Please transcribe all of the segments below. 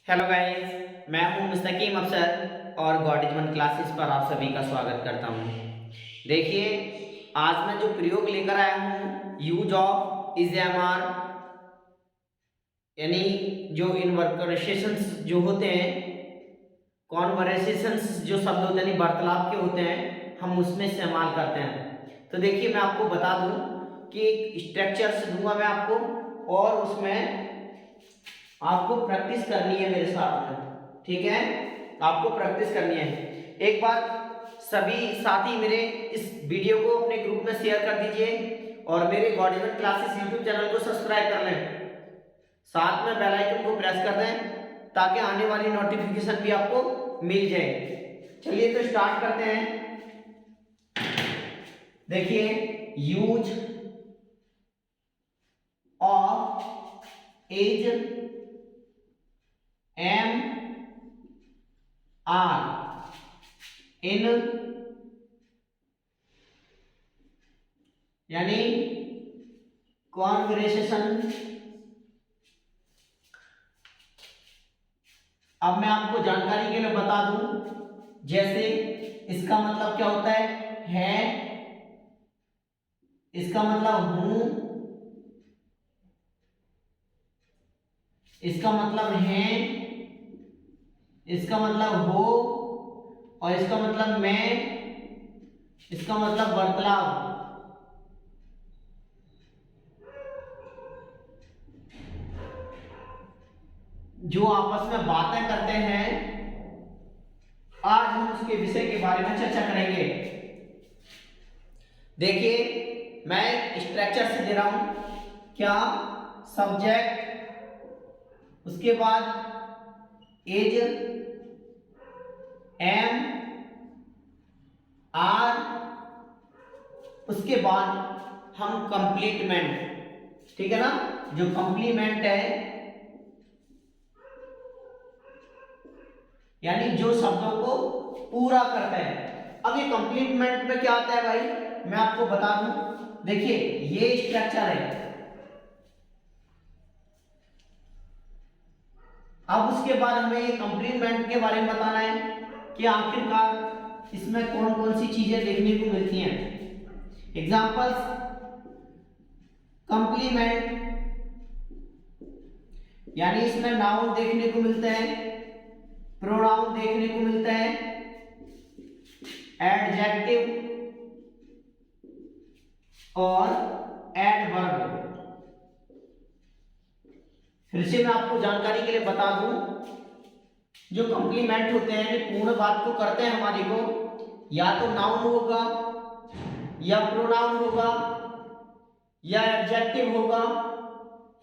Hello guys, मैं हूं मुस्तकीम अफसर और गॉड क्लासेस पर आप सभी का स्वागत करता हूं। देखिए, आज मैं जो प्रयोग लेकर आया हूं, use of is am are, यानी जो इनवर्सेशंस जो होते हैं, कॉन्वर्सेशंस जो शब्द होते हैं, यानी वार्तालाप के होते हैं, हम उसमें इस्तेमाल करते हैं। तो देखिए, मैं आपको बता दूं कि एक स्ट्रक्चर्स दूंगा मैं आपको, और उसमें आपको प्रैक्टिस करनी है मेरे साथ में। ठीक है, आपको प्रैक्टिस करनी है। एक बार सभी साथी मेरे इस वीडियो को अपने ग्रुप में शेयर कर दीजिए और मेरे गॉड क्लासेस यूट्यूब चैनल को सब्सक्राइब कर लें। साथ में बेल आइकन को प्रेस कर दें ताकि आने वाली नोटिफिकेशन भी आपको मिल जाए। चलिए तो स्टार्ट करते हैं। देखिए, use of is am are in, यानी कॉन्वर्सेशन। अब मैं आपको जानकारी के लिए बता दूं, जैसे इसका मतलब क्या होता है, इसका मतलब हूं, इसका मतलब है, इसका मतलब हो, और इसका मतलब मैं, इसका मतलब वार्तालाप। जो आपस में बातें करते हैं, आज हम उसके विषय के बारे में चर्चा करेंगे। देखिए, मैं स्ट्रक्चर से दे रहा हूं, क्या, सब्जेक्ट, उसके बाद एज एम आर, उसके बाद हम कंप्लीटमेंट, ठीक है ना, जो कंप्लीमेंट है, यानी जो शब्दों को पूरा करता है। अब ये कंप्लीटमेंट में क्या आता है भाई, मैं आपको बता दूं। देखिए, ये स्ट्रक्चर है। अब उसके बाद हमें ये कंप्लीमेंट के बारे में बताना है कि आखिरकार इसमें कौन कौन सी चीजें देखने को मिलती हैं। एग्जांपल्स, कंप्लीमेंट यानी इसमें नाउन देखने को मिलते हैं, प्रोनाउन देखने को मिलता है, एडजेक्टिव और एडवर्ब। फिर से मैं आपको जानकारी के लिए बता दूं, जो कंप्लीमेंट होते हैं, पूर्ण बात को करते हैं हमारी को, या तो नाउन होगा, या प्रोनाउन होगा, या एडजेक्टिव होगा,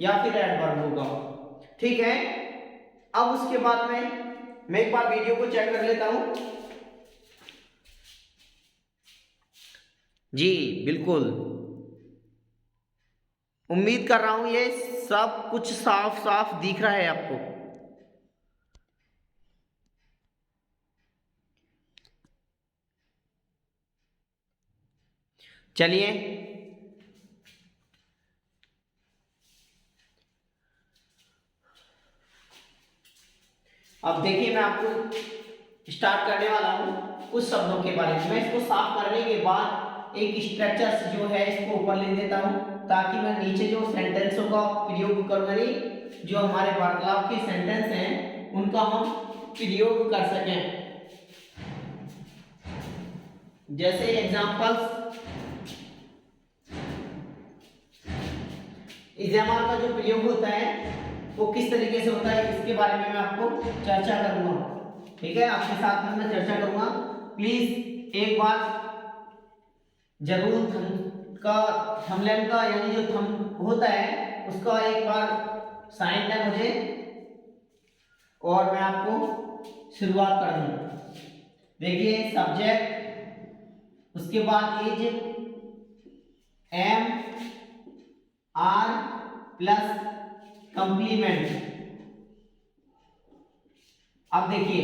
या फिर एडवर्ब होगा। ठीक है, अब उसके बाद में मैं एक बार वीडियो को चेक कर लेता हूं। जी बिल्कुल, उम्मीद कर रहा हूं ये सब कुछ साफ साफ दिख रहा है आपको। चलिए, अब देखिए, मैं आपको स्टार्ट करने वाला हूं कुछ शब्दों के बारे में। मैं इसको साफ करने के बाद एक स्ट्रक्चर जो है इसको ऊपर ले देता हूं, ताकि मैं नीचे जो सेंटेंसों का प्रयोग करूंगा, जो हमारे वार्तालाप के सेंटेंस हैं उनका हम प्रयोग कर सकें। जैसे एग्जांपल्स, इजेमार का जो प्रयोग होता है वो किस तरीके से होता है, इसके बारे में मैं आपको चर्चा करूंगा। ठीक है, आपके साथ में मैं चर्चा करूंगा। प्लीज एक बार जरूर थंबनेल का, यानी जो थंब होता है उसका एक बार साइन दें मुझे, और मैं आपको शुरुआत कर दूं। देखिए, सब्जेक्ट, उसके बाद is am are plus complement. अब देखिए,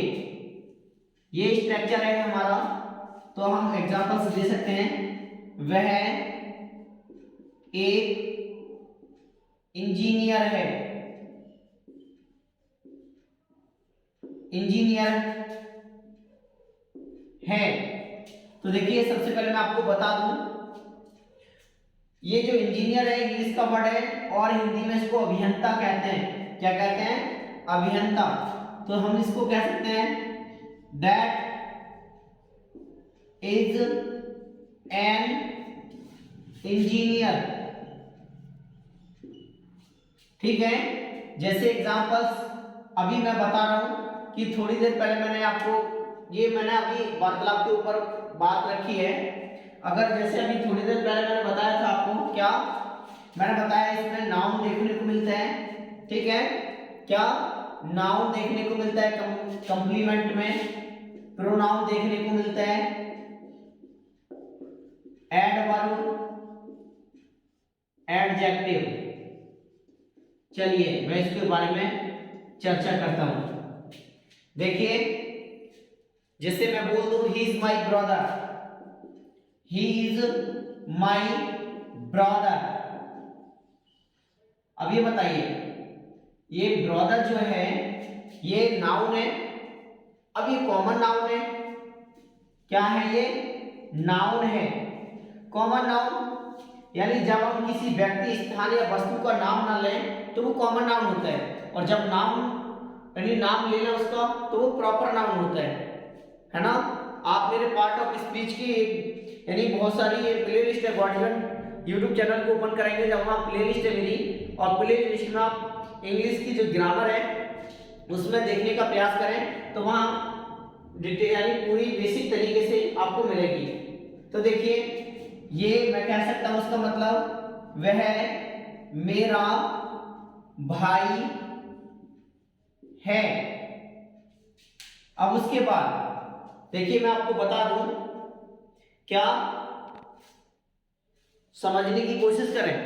ये स्ट्रक्चर है हमारा, तो हम एग्जांपल्स दे सकते हैं। वह एक इंजीनियर है, इंजीनियर है। तो देखिए सबसे पहले मैं आपको बता दूं, ये जो इंजीनियर है इंग्लिश का वर्ड है और हिंदी में इसको अभियंता कहते हैं। क्या कहते हैं? अभियंता। तो हम इसको कह सकते हैं दैट इज एन इंजीनियर। ठीक है, जैसे एग्जांपल्स अभी मैं बता रहा हूं कि थोड़ी देर पहले मैंने अभी वार्तालाप के ऊपर बात रखी है। अगर जैसे अभी थोड़ी देर पहले मैंने बताया था आपको, क्या मैंने बताया, इसमें नाउन देखने को मिलता है। ठीक है, क्या नाउन देखने को मिलता है, कंप्लीमेंट में प्रोनाउन देखने को मिलता है, एडवर्ब, एडजेक्टिव। चलिए मैं इसके बारे में चर्चा करता हूं। देखिए जैसे मैं बोल दूं he is my brother, he is my brother. अब ये बताइए, ये ब्रदर जो है ये नाउन है। अब ये कॉमन नाउन है। क्या है ये? नाउन है, कॉमन नाउन। यानी जब हम किसी व्यक्ति, स्थान या वस्तु का नाम ना लें तो वो कॉमन नाउन होता है, और जब नाम यानी नाम ले लें उसका तो वो प्रॉपर नाउन होता है ना। आप मेरे पार्ट ऑफ स्पीच की यानी बहुत सारी ये प्ले लिस्ट है, गॉडगिवन यूट्यूब चैनल को ओपन करेंगे जब वहाँ प्ले लिस्ट है मेरी, और प्ले लिस्ट में आप इंग्लिश की जो ग्रामर है उसमें देखने का प्रयास करें तो वहाँ डिटेल यानी पूरी बेसिक तरीके से आपको मिलेगी। तो देखिए ये मैं कह सकता हूँ उसका मतलब वह मेरा भाई है। अब उसके बाद देखिए मैं आपको बता दूं, क्या समझने की कोशिश करें।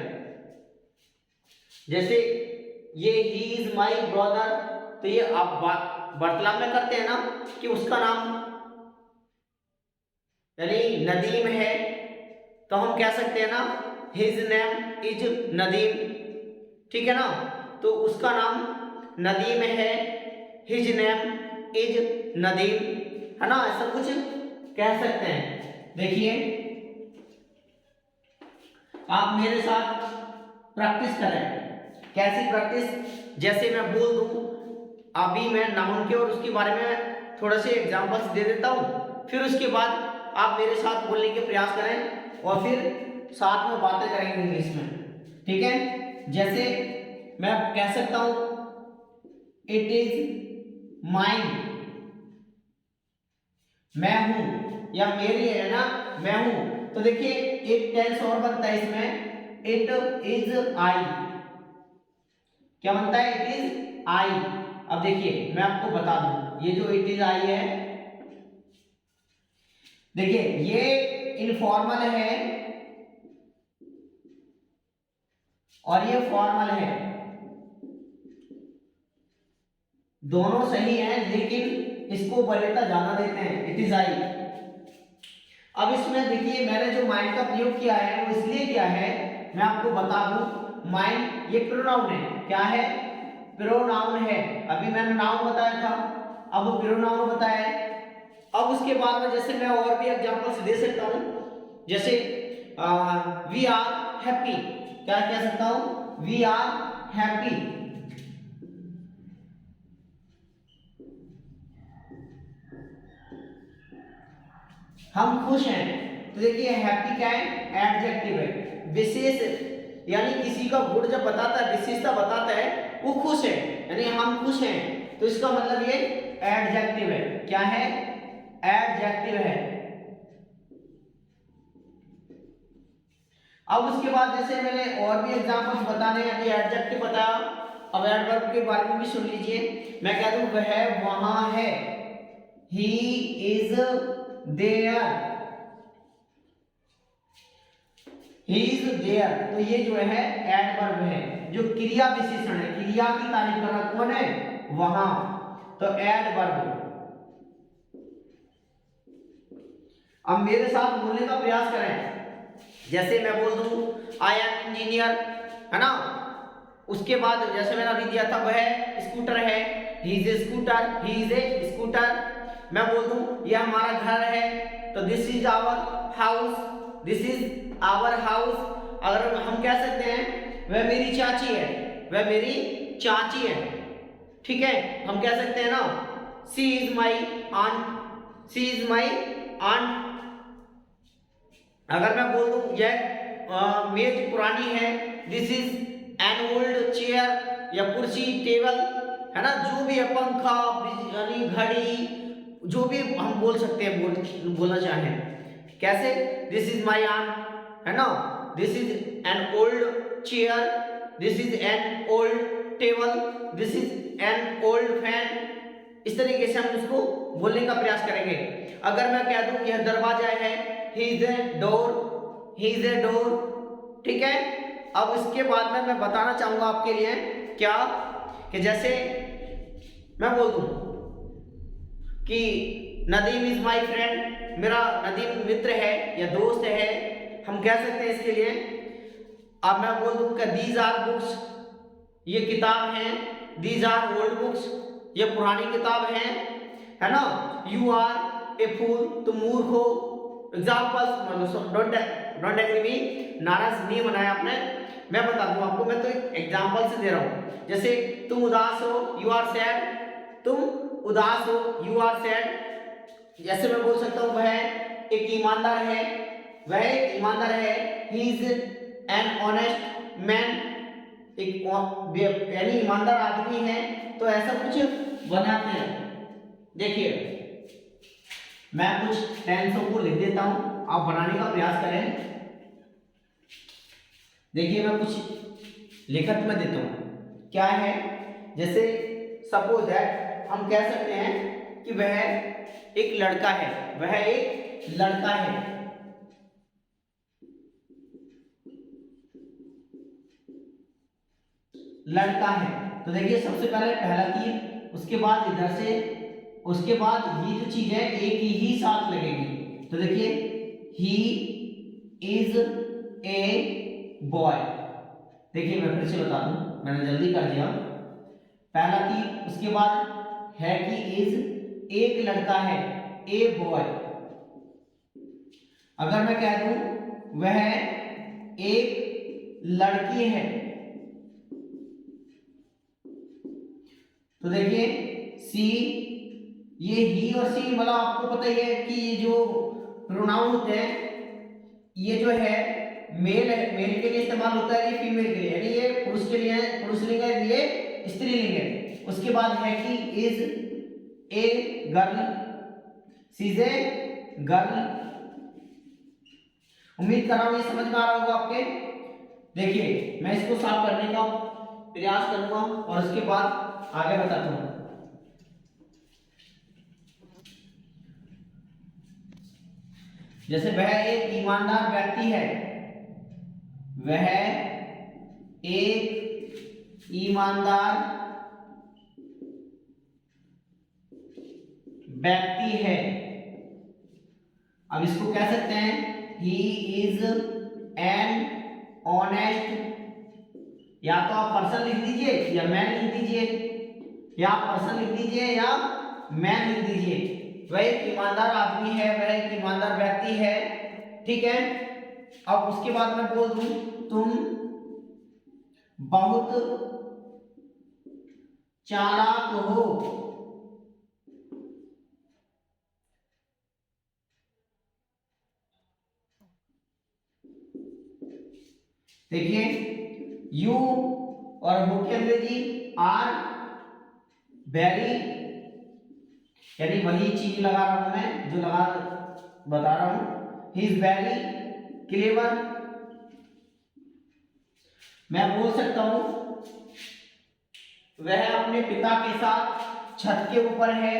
जैसे ये ही इज माई ब्रदर, तो ये आप वार्तालाप में करते हैं ना कि उसका नाम यानी नदीम है, तो हम कह सकते हैं ना हिज नेम इज नदीम। ठीक है ना, तो उसका नाम नदीम है, हिज नेम इज नदीम, है ना, ऐसा कुछ कह सकते हैं। देखिए आप मेरे साथ प्रैक्टिस करें। कैसी प्रैक्टिस? जैसे मैं बोल दूं, अभी मैं नाउन के और उसके बारे में थोड़े से एग्जांपल्स दे देता हूं, फिर उसके बाद आप मेरे साथ बोलने के प्रयास करें और फिर साथ में बातें करेंगे इंग्लिश में। ठीक है, जैसे मैं कह सकता हूं इट इज माइन, मैं हूं, या मेरी है ना, मैं हूं। तो देखिए एक टेंस और बनता है इसमें, इट इज आई। क्या बनता है? It is I. अब देखिए मैं आपको बता दूं, ये जो इट इज आई है, देखिए ये इनफॉर्मल है और ये फॉर्मल है, दोनों सही हैं, लेकिन इसको वरीयता ज्यादा देते हैं, इट इज आई। अब इसमें देखिए मैंने जो माइंड का प्रयोग किया है वो इसलिए किया है, मैं आपको बता दूं, माइंड ये प्रोनाउन है। क्या है? प्रोनाउन है। अभी मैंने नाउन बताया था, अब वो प्रोनाउन बताया है। अब उसके बाद में जैसे मैं और भी एग्जांपल्स दे सकता हूं, जैसे वी आर हैप्पी। क्या कह सकता हूं? We are happy. हम खुश हैं। तो देखिए हैप्पी क्या है? एडजेक्टिव है, विशेष, यानी किसी का गुण जब बताता है, विशेषता बताता है, वो खुश है, यानी हम खुश हैं, तो इसका मतलब ये एडजेक्टिव है। क्या है? एडजेक्टिव है। अब उसके बाद जैसे मैंने और भी एग्जांपल्स बताने हैं, अभी एडजेक्टिव बताया, अब एडवर्ब के बारे में भी सुन लीजिए। मैं कह दूं वह वहां है, he is there, he is there, तो ये जो है एडवर्ब है, जो क्रिया विशेषण है, क्रिया की तारीफ कर रहा कौन है? वहां, तो एडवर्ब। अब मेरे साथ बोलने का प्रयास करें। जैसे मैं बोल दूं आई एम इंजीनियर, है ना, उसके बाद जैसे मैंने अभी दिया था वह स्कूटर है, he is a scooter, he is a scooter. मैं बोल दूं ये हमारा घर है तो this is our house, this is our house. अगर हम कह सकते हैं वह मेरी चाची है, वह मेरी चाची है, ठीक है, हम कह सकते हैं ना she is my aunt, she is my aunt. अगर मैं बोल दूं यह मेज पुरानी है, this is an old chair या कुर्सी टेबल, है ना, जो भी है पंखा यानी घड़ी, जो भी हम बोल सकते हैं, बोलना चाहें कैसे, दिस इज माई आंट, है ना, this is an old chair, this is an old table, this is an old fan. इस तरीके से हम उसको बोलने का प्रयास करेंगे। अगर मैं कह दूं यह दरवाजा है, he is a door, he is a door, ठीक है। अब इसके बाद में मैं बताना चाहूंगा आपके लिए क्या, कि जैसे मैं बोल दूं कि नदीम इज माई फ्रेंड, मेरा नदीम मित्र है या दोस्त है, हम कह सकते हैं इसके लिए। अब मैं बोल दूं कि दीज आर बुक्स, ये किताब हैं, दीज आर ओल्ड बुक्स, ये पुरानी किताब है ना। यू आर ए फूल, तुम मूर्ख हो। एग्जाम्पल्स डोंट एग्री मी, नाराज नहीं बनाया आपने, मैं बता दूं आपको, मैं तो एक एग्जाम्पल से दे रहा हूं। जैसे तुम उदास हो, यू आर सैड, तुम उदास हो, यू आर सैड। जैसे मैं बोल सकता हूं वह एक ईमानदार है, वह एक ईमानदार है, he is an honest man, एक यानी ईमानदार आदमी है। तो ऐसा कुछ बनाते हैं। देखिए मैं कुछ टेंसों को लिख देता हूं, आप बनाने का प्रयास करें। देखिए मैं कुछ लिखत में देता हूं, क्या है, जैसे सपोज दैट हम कह सकते हैं कि वह एक लड़का है, वह एक लड़का है, लड़का है। तो देखिए सबसे पहले पहला तीर, उसके बाद इधर से, उसके बाद ये जो चीज है एक ही साथ लगेगी। तो देखिए ही इज ए बॉय। देखिए मैं फिर से बता दूं, मैंने जल्दी कर दिया। पहला तीर, उसके बाद है कि इज, एक लड़का है, ए बॉय। अगर मैं कह दूं वह एक लड़की है, तो देखिए सी, ये ही और सी मतलब आपको पता ही है कि ये जो प्रोनाउन होते हैं ये जो है मेल है, मेल के लिए इस्तेमाल होता है, ये फीमेल के लिए, यानी ये पुरुष के लिए पुरुषलिंग है, ये स्त्रीलिंग है। उसके बाद है कि is a girl, she is a girl. उम्मीद कर रहा हूं ये समझ में आ रहा होगा आपके। देखिए मैं इसको साफ करने का प्रयास करूंगा और उसके बाद आगे बताता हूं। जैसे वह एक ईमानदार व्यक्ति है, वह एक ईमानदार व्यक्ति है। अब इसको कह सकते हैं ही इज एन ऑनेस्ट, या तो आप पर्सन लिख दीजिए या मैन लिख दीजिए, या आप पर्सन लिख दीजिए या मैन लिख दीजिए। वह एक ईमानदार आदमी है, वह एक ईमानदार व्यक्ति है, ठीक है। अब उसके बाद मैं बोल दूं तुम बहुत चालाक हो। देखिए यू और हो की अंग्रेजी आर वेरी, यानी वही चीज लगा रहा हूं मैं जो लगा बता रहा हूं। ही इज वेरी क्लेवर, मैं बोल सकता हूं वह अपने पिता के साथ छत के ऊपर है,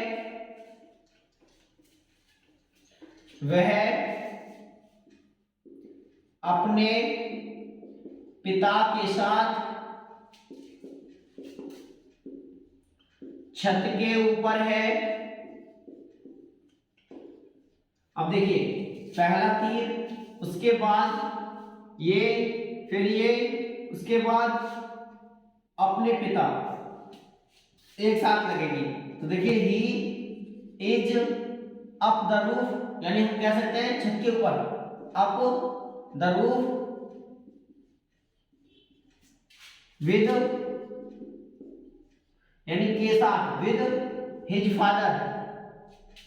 वह अपने पिता के साथ छत के ऊपर है। अब देखिए पहला तीर, उसके बाद ये, फिर ये, उसके बाद अपने पिता, एक साथ लगेगी। तो देखिए he is up the roof, यानी हम कह सकते हैं छत के ऊपर, अप द रूफ विद, यानी के साथ, विद हिज फादर,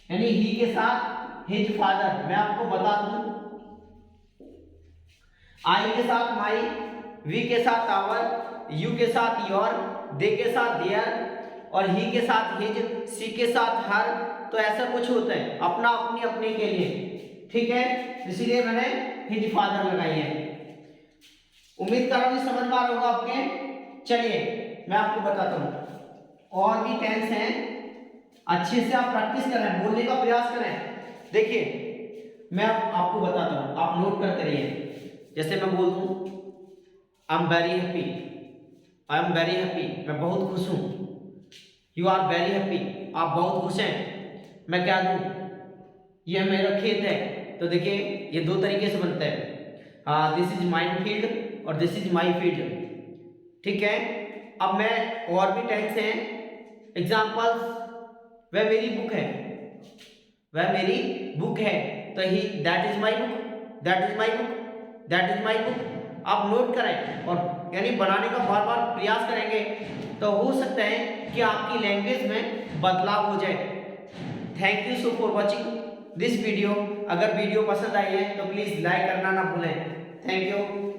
यानी ही के साथ हिज फादर। मैं आपको बता दूं, आई के साथ माई, वी के साथ आवर, यू के साथ योर, दे के साथ देयर, और ही के साथ हिज, सी के साथ हर। तो ऐसा कुछ होता है अपना अपनी अपने के लिए, ठीक है, इसीलिए मैंने हिज फादर लगाई है। उम्मीद कर रहा हूं समझ में आ रहा होगा आपके। चलिए मैं आपको बताता हूं, और भी टेंस हैं, अच्छे से आप प्रैक्टिस करें, बोलने का प्रयास करें। देखिए मैं आपको बताता हूं, आप नोट करते रहिए। जैसे मैं बोल दूं I am very happy, I am very happy, मैं बहुत खुश हूं। यू आर वेरी हैप्पी, आप बहुत खुश हैं। मैं क्या दूं, ये मेरा खेत है। तो देखिए ये दो तरीके से बनता है, दिस इज माई फील्ड और दिस इज माई फील्ड, ठीक है। अब मैं और भी टेंस हैं, एग्जाम्पल्स, वह मेरी बुक है, वह मेरी बुक है। तो ही that is my book, that is my book, that is my book. आप नोट करें और यानी बनाने का बार बार प्रयास करेंगे तो हो सकता है कि आपकी लैंग्वेज में बदलाव हो जाए। Thank you so for watching this video. अगर वीडियो पसंद आई है तो प्लीज़ लाइक करना ना भूलें। Thank you.